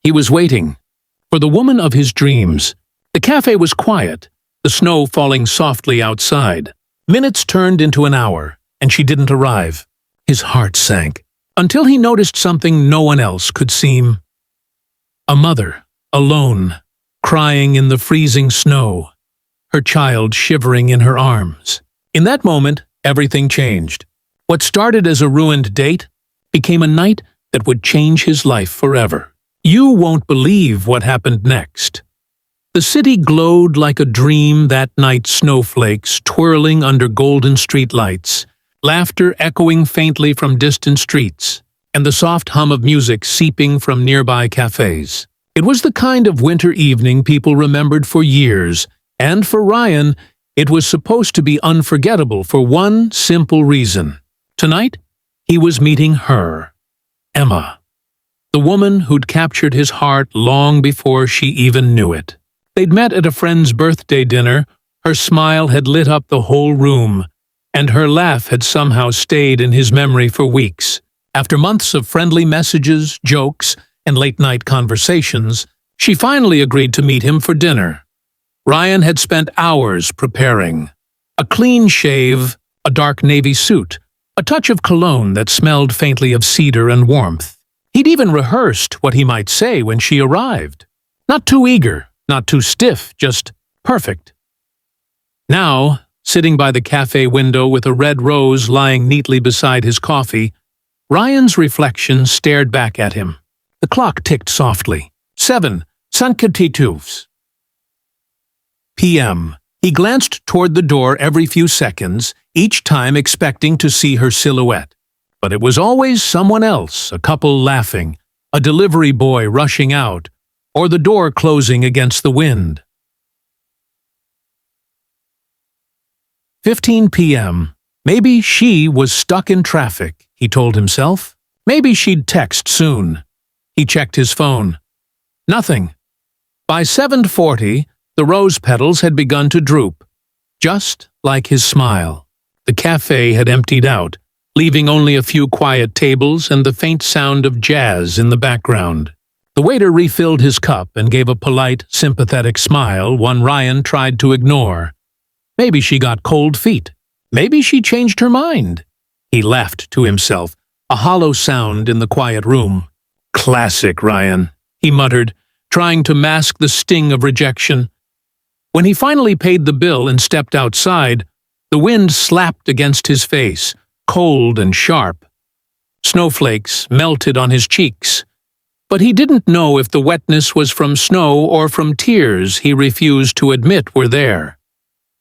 He was waiting for the woman of his dreams. The cafe was quiet, the snow falling softly outside. Minutes turned into an hour, and she didn't arrive. His heart sank, until he noticed something no one else could see. A mother, alone, crying in the freezing snow, her child shivering in her arms. In that moment, everything changed. What started as a ruined date became a night that would change his life forever. You won't believe what happened next. The city glowed like a dream that night, snowflakes twirling under golden streetlights, laughter echoing faintly from distant streets, and the soft hum of music seeping from nearby cafes. It was the kind of winter evening people remembered for years, and for Ryan, it was supposed to be unforgettable for one simple reason. Tonight, he was meeting her, Emma, the woman who'd captured his heart long before she even knew it. They'd met at a friend's birthday dinner. Her smile had lit up the whole room, and her laugh had somehow stayed in his memory for weeks. After months of friendly messages, jokes, and late-night conversations, she finally agreed to meet him for dinner. Ryan had spent hours preparing. A clean shave, a dark navy suit, a touch of cologne that smelled faintly of cedar and warmth. He'd even rehearsed what he might say when she arrived. Not too eager, not too stiff, just perfect. Now, sitting by the cafe window with a red rose lying neatly beside his coffee, Ryan's reflection stared back at him. The clock ticked softly. 7, 7:52 p.m. He glanced toward the door every few seconds, each time expecting to see her silhouette. But it was always someone else, a couple laughing, a delivery boy rushing out, or the door closing against the wind. 15 p.m. Maybe she was stuck in traffic, he told himself. Maybe she'd text soon. He checked his phone. Nothing. By 7:40, the rose petals had begun to droop, just like his smile. The cafe had emptied out, leaving only a few quiet tables and the faint sound of jazz in the background. The waiter refilled his cup and gave a polite, sympathetic smile, one Ryan tried to ignore. Maybe she got cold feet. Maybe she changed her mind. He laughed to himself, a hollow sound in the quiet room. Classic Ryan, he muttered, trying to mask the sting of rejection. When he finally paid the bill and stepped outside, the wind slapped against his face, cold and sharp. Snowflakes melted on his cheeks. But he didn't know if the wetness was from snow or from tears he refused to admit were there.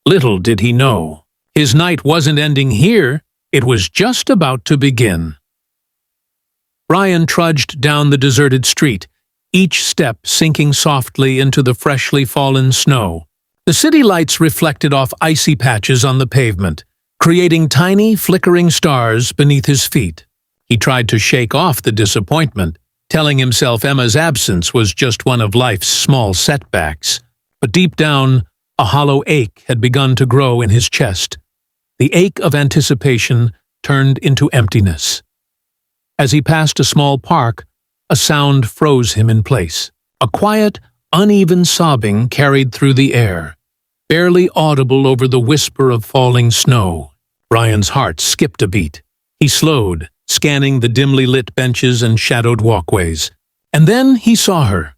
Little did he know. His night wasn't ending here, it was just about to begin. Ryan trudged down the deserted street, each step sinking softly into the freshly fallen snow. The city lights reflected off icy patches on the pavement, creating tiny, flickering stars beneath his feet. He tried to shake off the disappointment, telling himself Emma's absence was just one of life's small setbacks. But deep down, a hollow ache had begun to grow in his chest. The ache of anticipation turned into emptiness. As he passed a small park, a sound froze him in place. A quiet, uneven sobbing carried through the air, barely audible over the whisper of falling snow. Ryan's heart skipped a beat. He slowed, scanning the dimly lit benches and shadowed walkways. And then he saw her.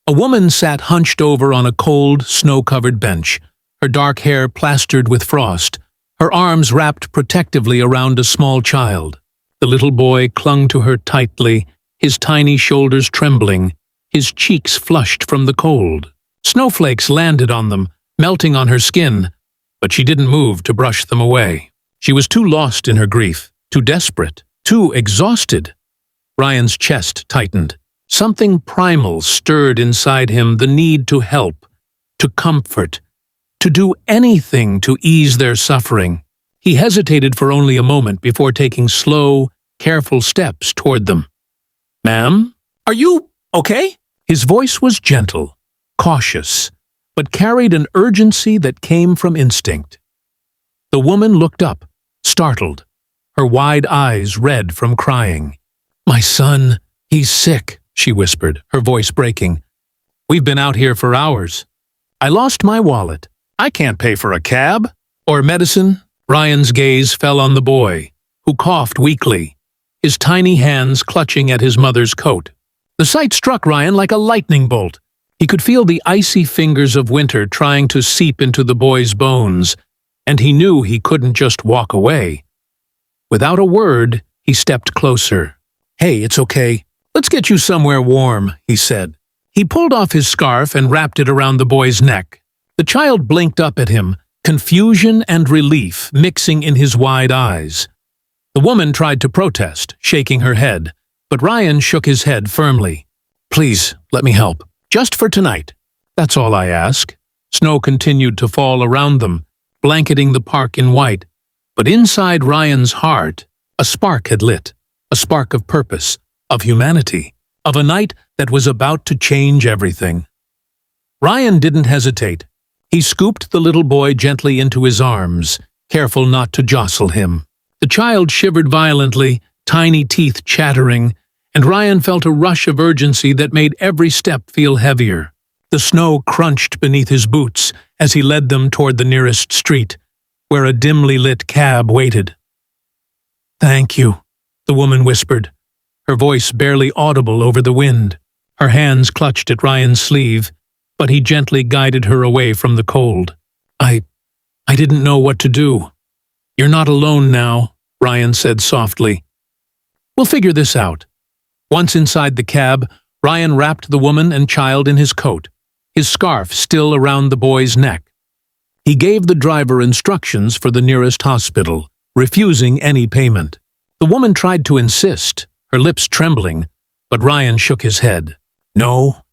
A woman sat hunched over on a cold, snow-covered bench, her dark hair plastered with frost, her arms wrapped protectively around a small child. The little boy clung to her tightly, his tiny shoulders trembling, his cheeks flushed from the cold. Snowflakes landed on them, melting on her skin, but she didn't move to brush them away. She was too lost in her grief, too desperate, too exhausted. Ryan's chest tightened. Something primal stirred inside him, the need to help, to comfort, to do anything to ease their suffering. He hesitated for only a moment before taking slow, careful steps toward them. "Ma'am, are you okay?" His voice was gentle, cautious, but carried an urgency that came from instinct. The woman looked up, startled, her wide eyes red from crying. "My son, he's sick," she whispered, her voice breaking. "We've been out here for hours. I lost my wallet. I can't pay for a cab. Or medicine." Ryan's gaze fell on the boy, who coughed weakly, his tiny hands clutching at his mother's coat. The sight struck Ryan like a lightning bolt. He could feel the icy fingers of winter trying to seep into the boy's bones, and he knew he couldn't just walk away. Without a word, he stepped closer. "Hey, it's okay. Let's get you somewhere warm," he said. He pulled off his scarf and wrapped it around the boy's neck. The child blinked up at him, confusion and relief mixing in his wide eyes. The woman tried to protest, shaking her head, but Ryan shook his head firmly. "Please, let me help. Just for tonight. That's all I ask." Snow continued to fall around them, blanketing the park in white. But inside Ryan's heart, a spark had lit. A spark of purpose, of humanity, of a night that was about to change everything. Ryan didn't hesitate. He scooped the little boy gently into his arms, careful not to jostle him. The child shivered violently, tiny teeth chattering, and Ryan felt a rush of urgency that made every step feel heavier. The snow crunched beneath his boots as he led them toward the nearest street, where a dimly lit cab waited. "Thank you," the woman whispered, her voice barely audible over the wind. Her hands clutched at Ryan's sleeve, but he gently guided her away from the cold. I didn't know what to do." "You're not alone now," Ryan said softly. "We'll figure this out." Once inside the cab, Ryan wrapped the woman and child in his coat, his scarf still around the boy's neck. He gave the driver instructions for the nearest hospital, refusing any payment. The woman tried to insist, her lips trembling, but Ryan shook his head. "No.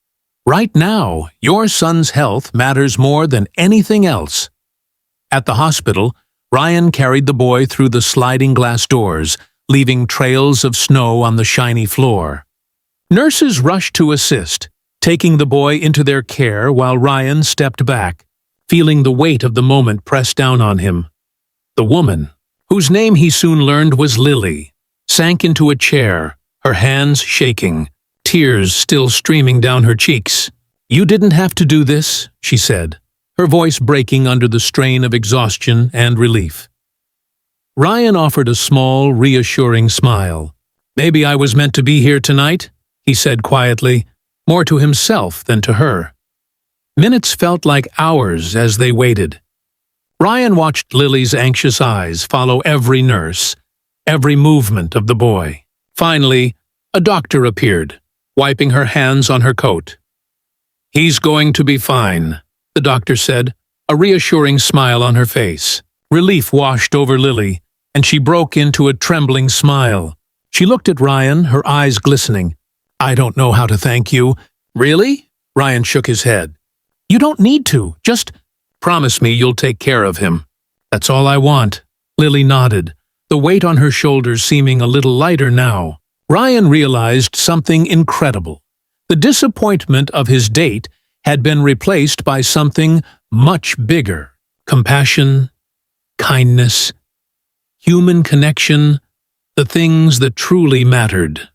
Right now, your son's health matters more than anything else." At the hospital, Ryan carried the boy through the sliding glass doors, leaving trails of snow on the shiny floor. Nurses rushed to assist, taking the boy into their care while Ryan stepped back, feeling the weight of the moment press down on him. The woman, whose name he soon learned was Lily, sank into a chair, her hands shaking, tears still streaming down her cheeks. "You didn't have to do this," she said, her voice breaking under the strain of exhaustion and relief. Ryan offered a small, reassuring smile. "Maybe I was meant to be here tonight," he said quietly, more to himself than to her. Minutes felt like hours as they waited. Ryan watched Lily's anxious eyes follow every nurse, every movement of the boy. Finally, a doctor appeared, wiping her hands on her coat. "He's going to be fine," the doctor said, a reassuring smile on her face. Relief washed over Lily, and she broke into a trembling smile. She looked at Ryan, her eyes glistening. "I don't know how to thank you." "Really?" Ryan shook his head. "You don't need to. Just promise me you'll take care of him." "That's all I want." Lily nodded, the weight on her shoulders seeming a little lighter now. Ryan realized something incredible. The disappointment of his date had been replaced by something much bigger. Compassion, kindness, human connection, the things that truly mattered.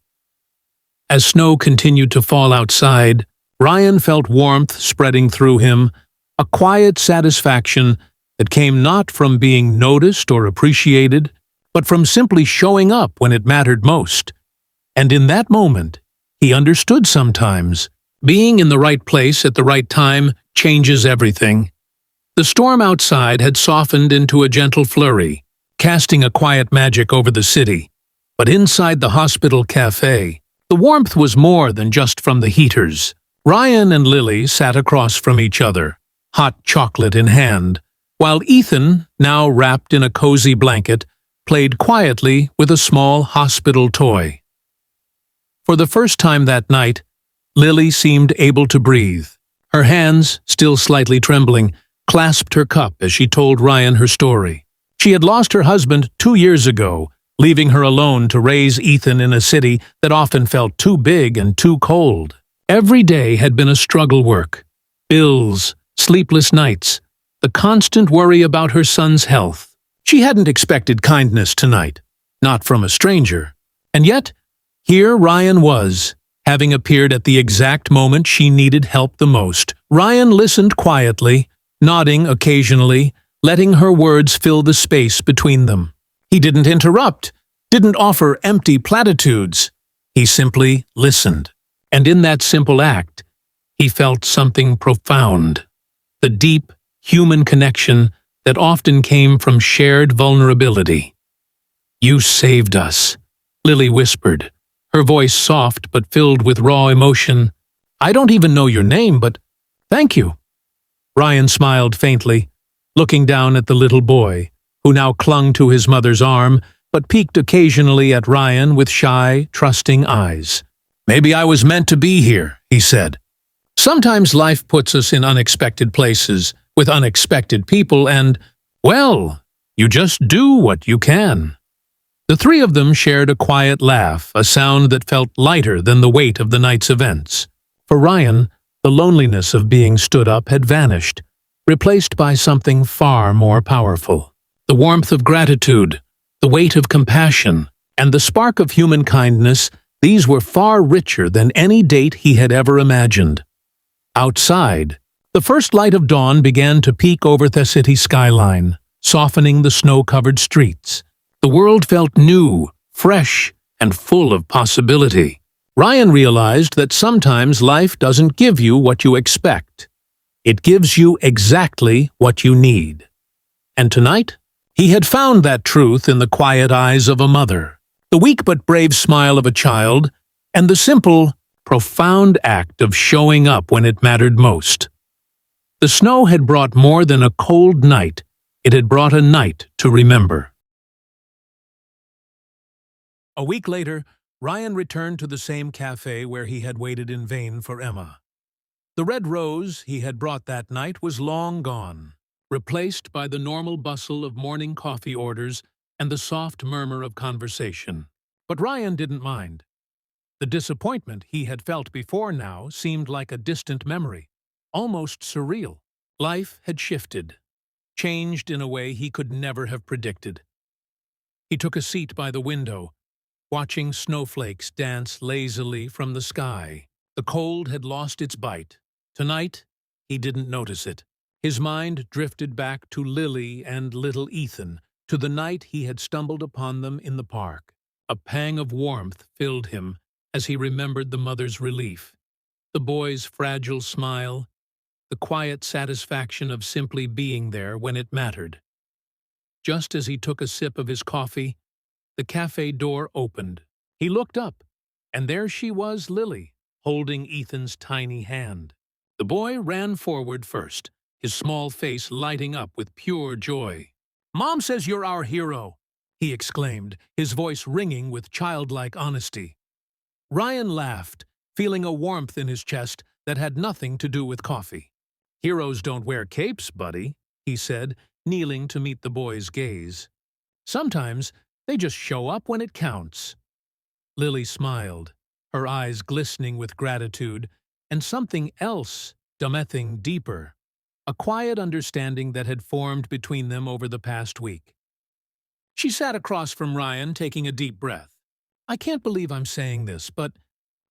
As snow continued to fall outside, Ryan felt warmth spreading through him, a quiet satisfaction that came not from being noticed or appreciated, but from simply showing up when it mattered most. And in that moment, he understood sometimes, being in the right place at the right time changes everything. The storm outside had softened into a gentle flurry, casting a quiet magic over the city. But inside the hospital cafe, the warmth was more than just from the heaters. Ryan and Lily sat across from each other, hot chocolate in hand, while Ethan, now wrapped in a cozy blanket, played quietly with a small hospital toy. For the first time that night, Lily seemed able to breathe. Her hands, still slightly trembling, clasped her cup as she told Ryan her story. She had lost her husband 2 years ago, leaving her alone to raise Ethan in a city that often felt too big and too cold. Every day had been a struggle work. Bills, sleepless nights, the constant worry about her son's health. She hadn't expected kindness tonight, not from a stranger. And yet, here Ryan was, having appeared at the exact moment she needed help the most. Ryan listened quietly, nodding occasionally, letting her words fill the space between them. He didn't interrupt, didn't offer empty platitudes. He simply listened. And in that simple act, he felt something profound. The deep, human connection that often came from shared vulnerability. "You saved us," Lily whispered, her voice soft but filled with raw emotion. "I don't even know your name, but thank you." Ryan smiled faintly, looking down at the little boy, who now clung to his mother's arm, but peeked occasionally at Ryan with shy, trusting eyes. "Maybe I was meant to be here," he said. Sometimes life puts us in unexpected places, with unexpected people, and, well, you just do what you can. The three of them shared a quiet laugh, a sound that felt lighter than the weight of the night's events. For Ryan, the loneliness of being stood up had vanished, replaced by something far more powerful. The warmth of gratitude, the weight of compassion, and the spark of human kindness, these were far richer than any date he had ever imagined. Outside, the first light of dawn began to peek over the city skyline, softening the snow-covered streets. The world felt new, fresh, and full of possibility. Ryan realized that sometimes life doesn't give you what you expect. It gives you exactly what you need. And tonight, he had found that truth in the quiet eyes of a mother, the weak but brave smile of a child, and the simple, profound act of showing up when it mattered most. The snow had brought more than a cold night. It had brought a night to remember. A week later, Ryan returned to the same cafe where he had waited in vain for Emma. The red rose he had brought that night was long gone, replaced by the normal bustle of morning coffee orders and the soft murmur of conversation. But Ryan didn't mind. The disappointment he had felt before now seemed like a distant memory, almost surreal. Life had shifted, changed in a way he could never have predicted. He took a seat by the window, watching snowflakes dance lazily from the sky. The cold had lost its bite. Tonight, he didn't notice it. His mind drifted back to Lily and little Ethan, to the night he had stumbled upon them in the park. A pang of warmth filled him as he remembered the mother's relief, the boy's fragile smile, the quiet satisfaction of simply being there when it mattered. Just as he took a sip of his coffee, the cafe door opened. He looked up, and there she was, Lily, holding Ethan's tiny hand. The boy ran forward first, his small face lighting up with pure joy. "Mom says you're our hero," he exclaimed, his voice ringing with childlike honesty. Ryan laughed, feeling a warmth in his chest that had nothing to do with coffee. "Heroes don't wear capes, buddy," he said, kneeling to meet the boy's gaze. "Sometimes they just show up when it counts." Lily smiled, her eyes glistening with gratitude, and something else, something deeper, a quiet understanding that had formed between them over the past week. She sat across from Ryan, taking a deep breath. "I can't believe I'm saying this, but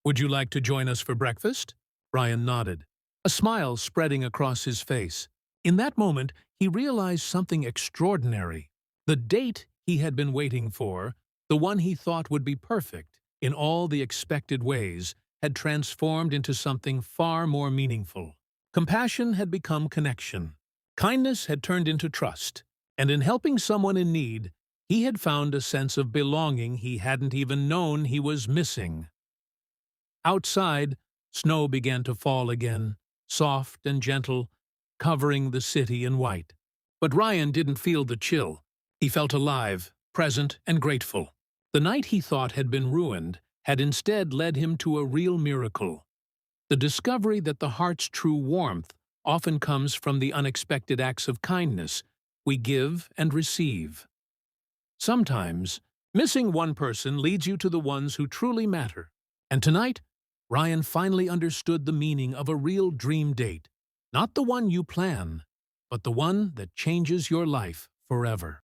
would you like to join us for breakfast?" Ryan nodded, a smile spreading across his face. In that moment, he realized something extraordinary. The date he had been waiting for, the one he thought would be perfect in all the expected ways, had transformed into something far more meaningful. Compassion had become connection. Kindness had turned into trust. And in helping someone in need, he had found a sense of belonging he hadn't even known he was missing. Outside, snow began to fall again, soft and gentle, covering the city in white. But Ryan didn't feel the chill. He felt alive, present, and grateful. The night he thought had been ruined had instead led him to a real miracle. The discovery that the heart's true warmth often comes from the unexpected acts of kindness we give and receive. Sometimes, missing one person leads you to the ones who truly matter. And tonight, Ryan finally understood the meaning of a real dream date. Not the one you plan, but the one that changes your life forever.